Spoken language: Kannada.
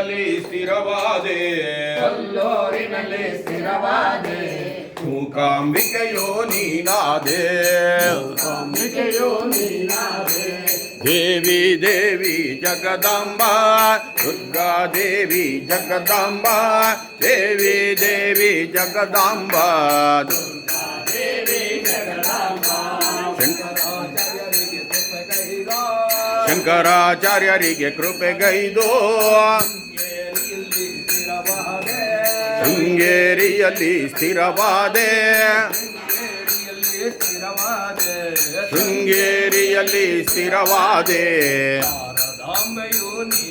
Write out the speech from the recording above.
ಕಲ್ಲೂರಿನಲ್ಲಿ ಸ್ಥಿರವಾದೆ ಕಲ್ಲೂರಿನಲ್ಲಿ ಸ್ಥಿರವಾದೆ ಮೂಕಾಂಬಿಕೆಯೋ ನೀನಾದೆ ಮೂಕಾಂಬಿಕೆಯೋ ನೀನಾದೆ ದೇವಿ ದೇವಿ ಜಗದಾಂಬ ದುರ್ಗಾ ದೇವಿ ಜಗದಾಂಬ ದೇವಿ ದೇವಿ ಜಗದಾಂಬ ದುರ್ಗಾ ದೇವಿ ಜಗದಾಂಬ ಶಂಕರಾಚಾರ್ಯರಿಗೆ ಕೃಪೆಗೈದು ಶೃಂಗೇರಿಯಲ್ಲಿ ಸ್ಥಿರವಾದೆ ಶೃಂಗೇರಿಯಲ್ಲಿ ಸ್ಥಿರವಾದೆ ಶಾರದಾಂಬೆಯು ನೀ